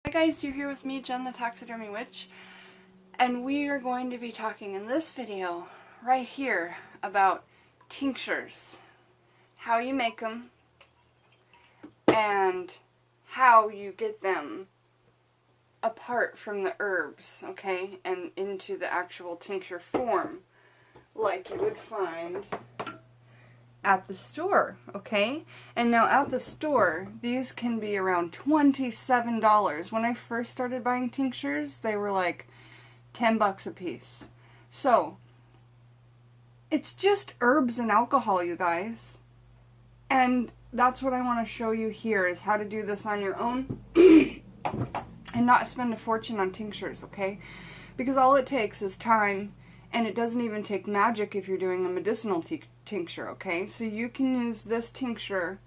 Hi guys, you're here with me, Jen the Taxidermy Witch, and we are going to be talking in this video right here about tinctures, how you make them, and how you get them apart from the herbs, okay, and into the actual tincture form like you would find at the store, okay? And now at the store, these can be around $27. When I first started buying tinctures, they were like 10 bucks a piece. So, it's just herbs and alcohol, you guys. And that's what I want to show you here, is how to do this on your own and not spend a fortune on tinctures, okay? Because all it takes is time, and it doesn't even take magic if you're doing a medicinal tincture, okay? So you can use this tincture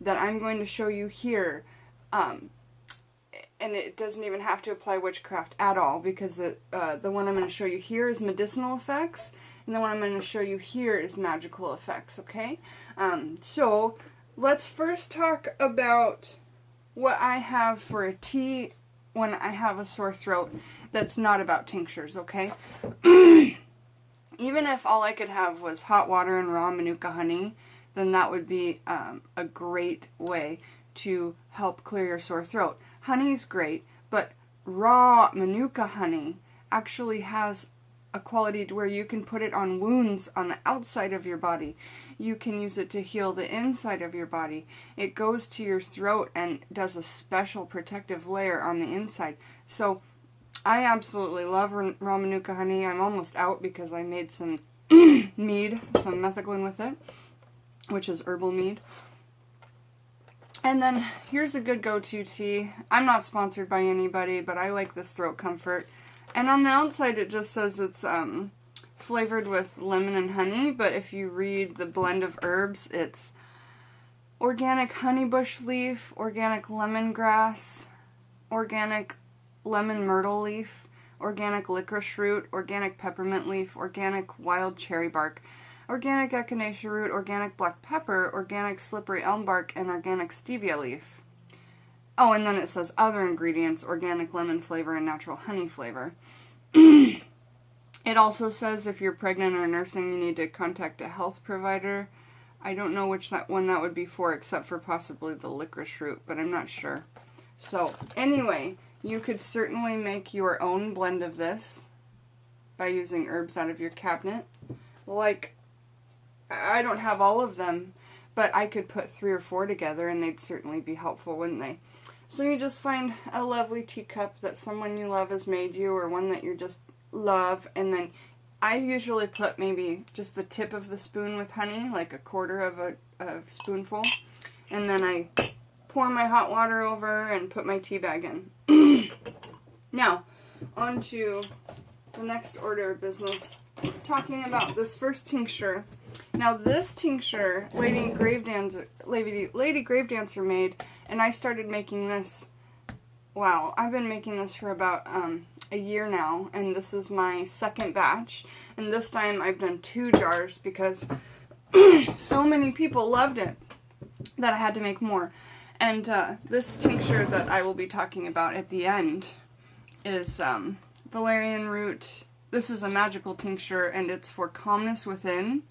that I'm going to show you here, and it doesn't even have to apply witchcraft at all, because the one I'm going to show you here is medicinal effects, and the one I'm going to show you here is magical effects, okay? So let's first talk about what I have for a tea when I have a sore throat that's not about tinctures, okay? Even if all I could have was hot water and raw manuka honey, then that would be a great way to help clear your sore throat. Honey's great, but raw manuka honey actually has a quality to where you can put it on wounds on the outside of your body. You can use it to heal the inside of your body. It goes to your throat and does a special protective layer on the inside. So I absolutely love raw manuka honey. I'm almost out because I made some mead, some metheglin with it, which is herbal mead. And then here's a good go-to tea. I'm not sponsored by anybody, but I like this throat comfort. And on the outside it just says it's flavored with lemon and honey, but if you read the blend of herbs, it's organic honeybush leaf, organic lemongrass, organic lemon myrtle leaf, organic licorice root, organic peppermint leaf, organic wild cherry bark, organic echinacea root, organic black pepper, organic slippery elm bark, and organic stevia leaf. Oh, and then it says other ingredients, organic lemon flavor and natural honey flavor. It also says if you're pregnant or nursing, you need to contact a health provider. I don't know which one that would be for, except for possibly the licorice root, but I'm not sure. So, anyway, you could certainly make your own blend of this by using herbs out of your cabinet. Like, I don't have all of them, but I could put 3 or 4 together and they'd certainly be helpful, wouldn't they? So you just find a lovely teacup that someone you love has made you, or one that you just love, and then I usually put maybe just the tip of the spoon with honey, like a quarter of a spoonful, and then I pour my hot water over and put my tea bag in. Now, on to the next order of business, talking about this first tincture. Now this tincture, Lady Gravedancer made, and I started making this, wow, I've been making this for about a year now, and this is my second batch, and this time I've done 2 jars because so many people loved it that I had to make more. And this tincture that I will be talking about at the end is valerian root. This is a magical tincture, and it's for calmness within.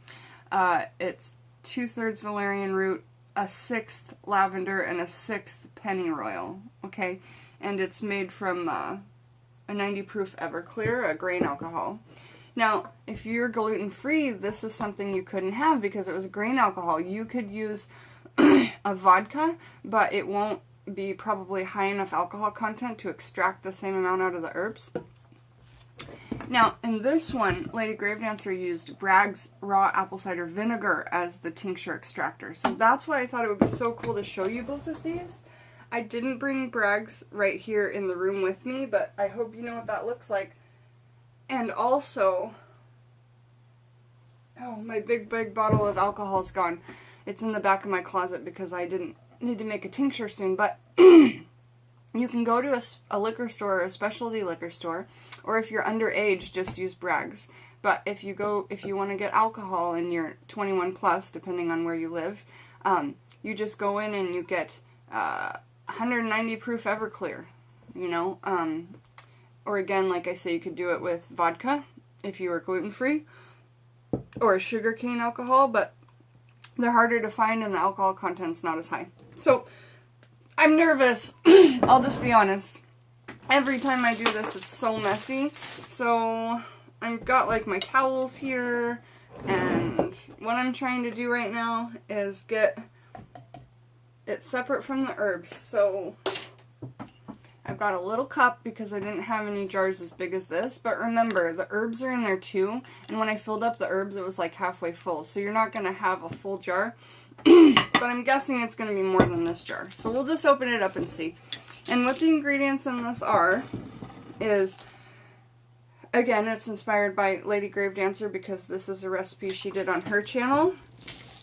It's 2/3 valerian root, a 1/6 lavender, and a 1/6 pennyroyal, okay? And it's made from a 90 proof Everclear, a grain alcohol. Now, if you're gluten-free, this is something you couldn't have because it was a grain alcohol. You could use a vodka, but it won't be probably high enough alcohol content to extract the same amount out of the herbs. Now, in this one, Lady Gravedancer used Bragg's raw apple cider vinegar as the tincture extractor. So that's why I thought it would be so cool to show you both of these. I didn't bring Bragg's right here in the room with me, but I hope you know what that looks like. And also, oh, my big bottle of alcohol is gone. It's in the back of my closet because I didn't need to make a tincture soon, but you can go to a liquor store, a specialty liquor store, or if you're underage, just use Bragg's. But if you want to get alcohol and you're 21 plus, depending on where you live, you just go in and you get 190 proof Everclear. you know. Or again, like I say, you could do it with vodka if you were gluten-free, or sugarcane alcohol, but they're harder to find and the alcohol content's not as high. So, I'm nervous. I'll just be honest. Every time I do this, it's so messy. So, I've got like my towels here, and what I'm trying to do right now is get it separate from the herbs. So, I've got a little cup because I didn't have any jars as big as this, but remember, the herbs are in there too, and when I filled up the herbs, it was like halfway full, so you're not going to have a full jar, but I'm guessing it's going to be more than this jar. So we'll just open it up and see. And what the ingredients in this is, again, it's inspired by Lady Gravedancer because this is a recipe she did on her channel,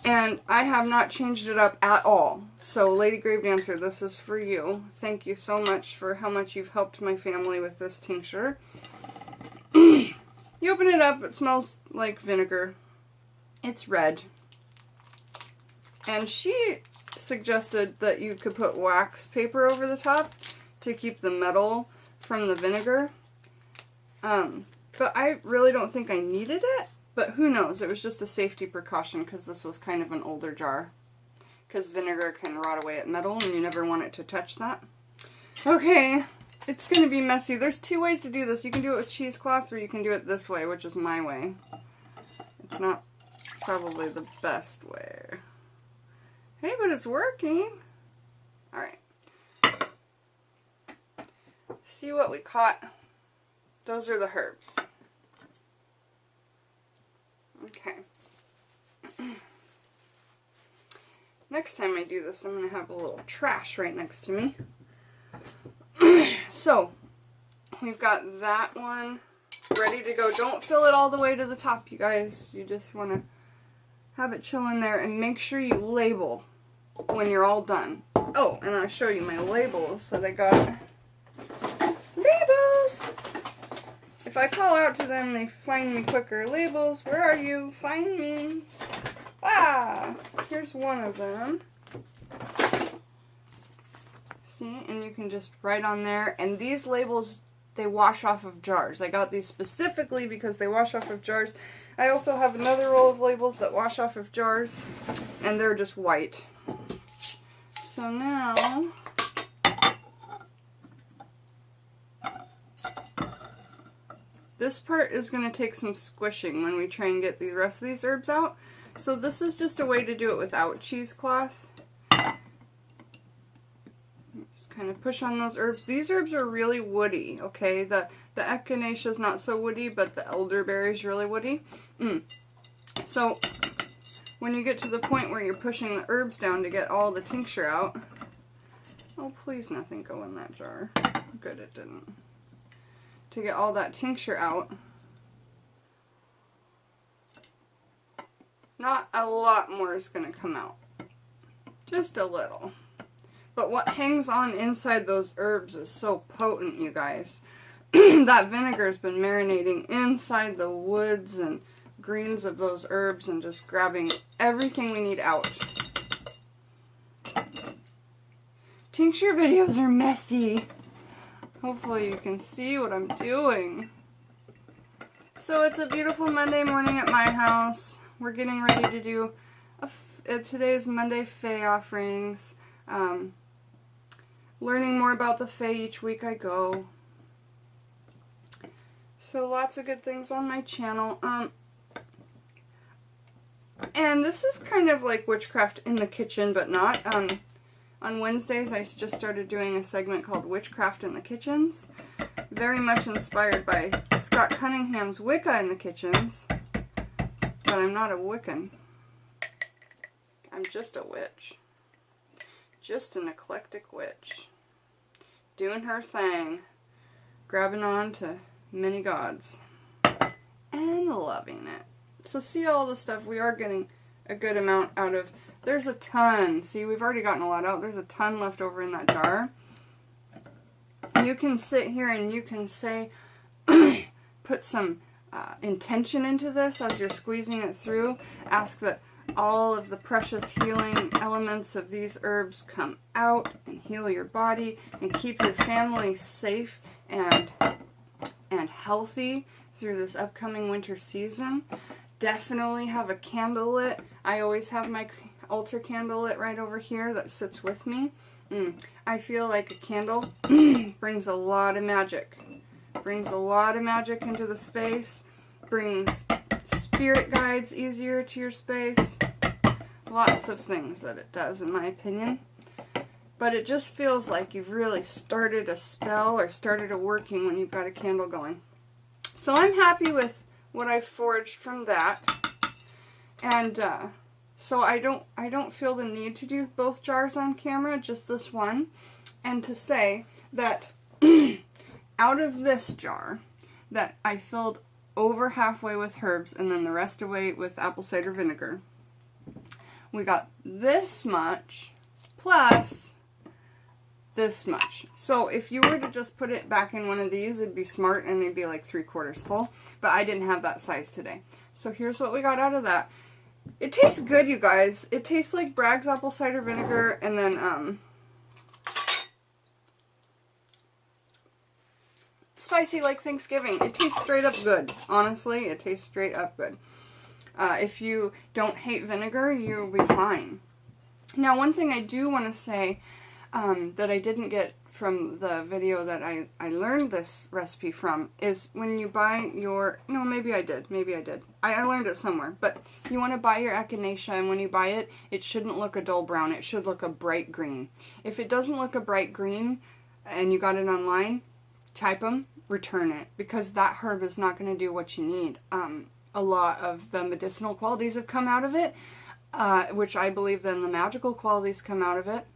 and I have not changed it up at all. So, Lady Gravedancer, this is for you. Thank you so much for how much you've helped my family with this tincture. You open it up, it smells like vinegar. It's red. And she suggested that you could put wax paper over the top to keep the metal from the vinegar. But I really don't think I needed it. But who knows? It was just a safety precaution because this was kind of an older jar. Because vinegar can rot away at metal and you never want it to touch that. Okay, it's going to be messy. There's two ways to do this. You can do it with cheesecloth or you can do it this way, which is my way. It's not probably the best way. Hey, but it's working. Alright. See what we caught? Those are the herbs. Okay. Next time I do this, I'm going to have a little trash right next to me. So, we've got that one ready to go. Don't fill it all the way to the top, you guys. You just want to have it chill in there, and make sure you label when you're all done. Oh, and I'll show you my labels that I got. Labels! If I call out to them, they find me quicker. Labels, where are you? Find me. Ah! Here's one of them. See? And you can just write on there. And these labels, they wash off of jars. I got these specifically because they wash off of jars. I also have another roll of labels that wash off of jars. And they're just white. So now... this part is going to take some squishing when we try and get the rest of these herbs out. So this is just a way to do it without cheesecloth. Just kind of push on those herbs. These herbs are really woody, okay? The echinacea is not so woody, but the elderberry is really woody. So when you get to the point where you're pushing the herbs down to get all the tincture out... oh, please nothing go in that jar. Good, it didn't. To get all that tincture out. Not a lot more is going to come out. Just a little. But what hangs on inside those herbs is so potent, you guys. That vinegar has been marinating inside the woods and greens of those herbs and just grabbing everything we need out. Tincture videos are messy. Hopefully you can see what I'm doing. So it's a beautiful Monday morning at my house. We're getting ready to do today's Monday Fae offerings. Learning more about the Fae each week I go. So lots of good things on my channel. And this is kind of like witchcraft in the kitchen, but not. On Wednesdays, I just started doing a segment called Witchcraft in the Kitchens. Very much inspired by Scott Cunningham's Wicca in the Kitchens. But I'm not a Wiccan. I'm just a witch. Just an eclectic witch. Doing her thing. Grabbing on to many gods. And loving it. So see all the stuff we are getting a good amount out of. There's a ton. See, we've already gotten a lot out. There's a ton left over in that jar. You can sit here and you can say, put some intention into this as you're squeezing it through. Ask that all of the precious healing elements of these herbs come out and heal your body and keep your family safe and healthy through this upcoming winter season. Definitely have a candle lit. I always have my altar candle lit right over here that sits with me. I feel like a candle brings a lot of magic. Brings a lot of magic into the space. Brings spirit guides easier to your space. Lots of things that it does, in my opinion. But it just feels like you've really started a spell or started a working when you've got a candle going. So I'm happy with what I've forged from that. And so I don't feel the need to do both jars on camera, just this one. And to say that out of this jar that I filled over halfway with herbs and then the rest away with apple cider vinegar, we got this much plus this much. So if you were to just put it back in one of these, it'd be smart and it'd be like 3/4 full. But I didn't have that size today. So here's what we got out of that. It tastes good, you guys. It tastes like Bragg's apple cider vinegar and then spicy like Thanksgiving. It tastes straight up good. Honestly, it tastes straight up good. If you don't hate vinegar, you'll be fine. Now, one thing I do want to say that I didn't get from the video that I learned this recipe from is when you buy your, no, maybe I did. I learned it somewhere, but you want to buy your echinacea, and when you buy it, it shouldn't look a dull brown. It should look a bright green. If it doesn't look a bright green and you got it online, type them, return it, because that herb is not going to do what you need. A lot of the medicinal qualities have come out of it, which I believe then the magical qualities come out of it.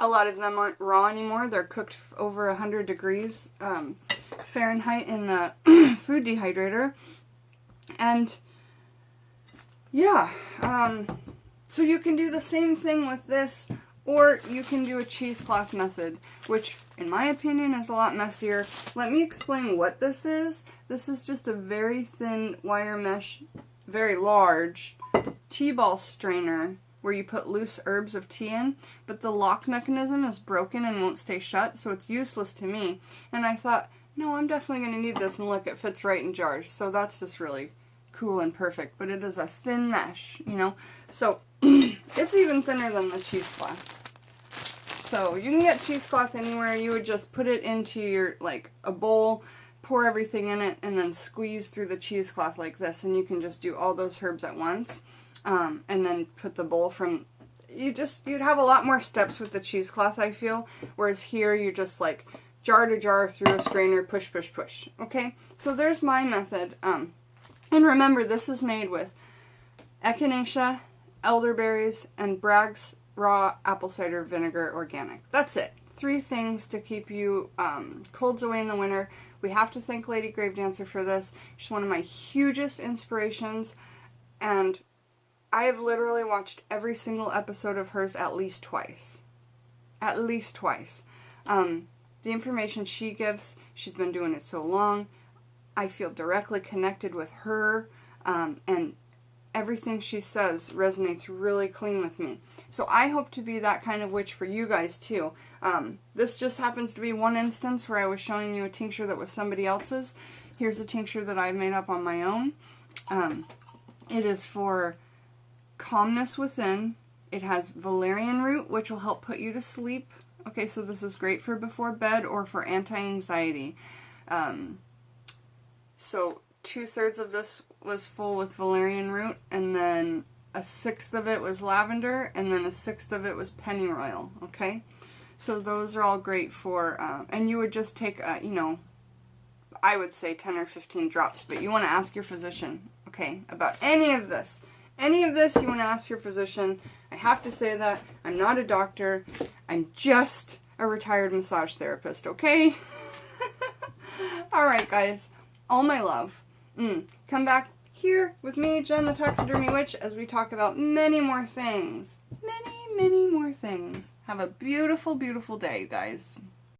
A lot of them aren't raw anymore. They're cooked over 100 degrees Fahrenheit in the food dehydrator. And yeah, so you can do the same thing with this, or you can do a cheesecloth method, which in my opinion is a lot messier. Let me explain what this is. This is just a very thin wire mesh, very large tea ball strainer where you put loose herbs of tea in, but the lock mechanism is broken and won't stay shut, so it's useless to me. And I thought, no, I'm definitely going to need this, and look, it fits right in jars. So that's just really cool and perfect, but it is a thin mesh, you know. So it's even thinner than the cheesecloth. So you can get cheesecloth anywhere. You would just put it into your, like, a bowl, pour everything in it, and then squeeze through the cheesecloth like this, and you can just do all those herbs at once. And then put the bowl from, you'd have a lot more steps with the cheesecloth, I feel, whereas here you're just like jar to jar through a strainer, push, push, push. Okay, so there's my method. And remember, this is made with echinacea, elderberries, and Bragg's raw apple cider vinegar organic. That's it. 3 things to keep you colds away in the winter. We have to thank Lady Gravedancer for this. She's one of my hugest inspirations, and I have literally watched every single episode of hers at least twice. At least twice. The information she gives, she's been doing it so long. I feel directly connected with her, and everything she says resonates really clean with me. So I hope to be that kind of witch for you guys too. This just happens to be one instance where I was showing you a tincture that was somebody else's. Here's a tincture that I've made up on my own. It is for calmness within. It has valerian root, which will help put you to sleep. Okay, so this is great for before bed or for anti-anxiety. So 2/3 of this was full with valerian root, and then 1/6 of it was lavender, and then 1/6 of it was pennyroyal. Okay, so those are all great for, and you would just take, you know, I would say 10 or 15 drops, but you want to ask your physician, okay, about any of this. Any of this, you want to ask your physician. I have to say that. I'm not a doctor. I'm just a retired massage therapist, okay? Alright, guys. All my love. Come back here with me, Jen the Taxidermy Witch, as we talk about many more things. Many, many more things. Have a beautiful, beautiful day, guys.